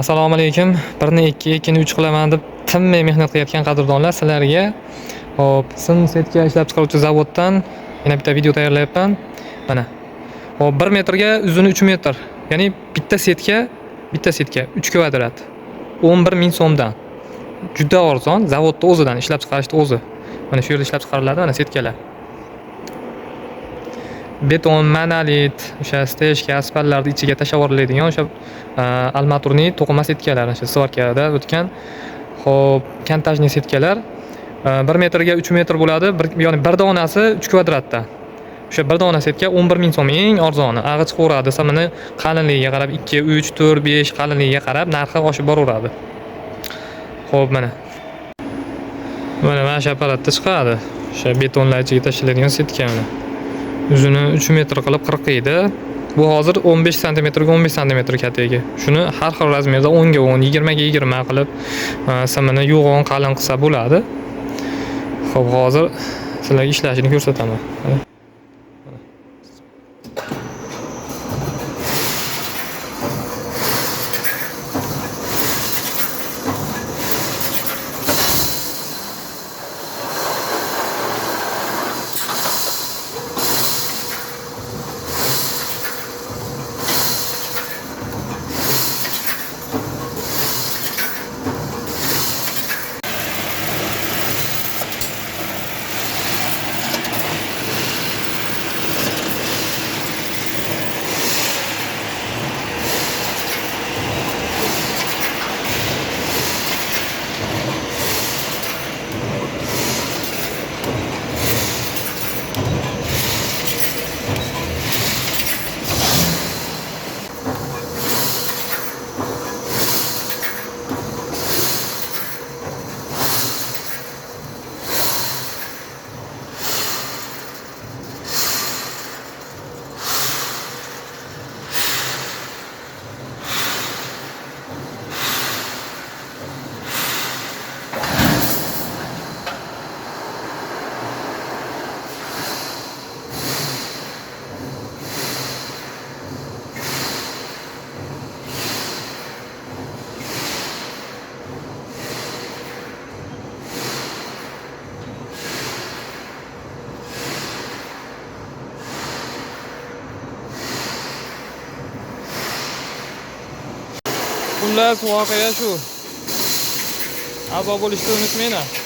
Assalomu alaykum. 1ni 2, 2ni 3 qilaman deb tinmay mehnat qilayotgan qadrdonlar, sizlarga hop, sim setka ishlab chiqaruvchi zavoddan yana bitta video tayyorlayapman. Mana. Hop, 1 metrga uzuni 3 metr. Ya'ni bitta setka 3 kvadrat. 11 ming so'mdan. Juda arzon, zavodda o'zidan ishlab chiqarishdi o'zi. Mana shu yerda ishlab chiqariladi, mana setkalar. Beton, monolit, o'sha stejka, asfaltlarni ichiga tashlab yuboriladigan o'sha armaturniy to'qima setkalar, o'sha svarkada o'tgan. Xo'p, montajniy setkalar 1 metrga 3 metr bo'ladi, ya'ni bir donasi 3 kvadratda. O'sha bir dona setka 11 ming so'm, eng arzoni. Ag'i chiqaveradi, samini qalinligiga qarab 2, 3, 4, 5 qalinligiga qarab narxi oshib boraveradi. Xo'p, mana. Mana shu apparatda chiqadi. O'sha betonlar ichiga tashlanadigan setka mana. Uzuni 3 metr qilib 40 edi. Bu hozir 15 sm ga 15 sm katagi. Shuni har xil razmerda 10 ga 10, 20 ga 20 qilib simini yo'g'on qalin qilsa bo'ladi. Xo'p, hozir sizlarga ishlashini ko'rsataman. Xullas, voqea shu. A'zo bo'lishni unutmanglar.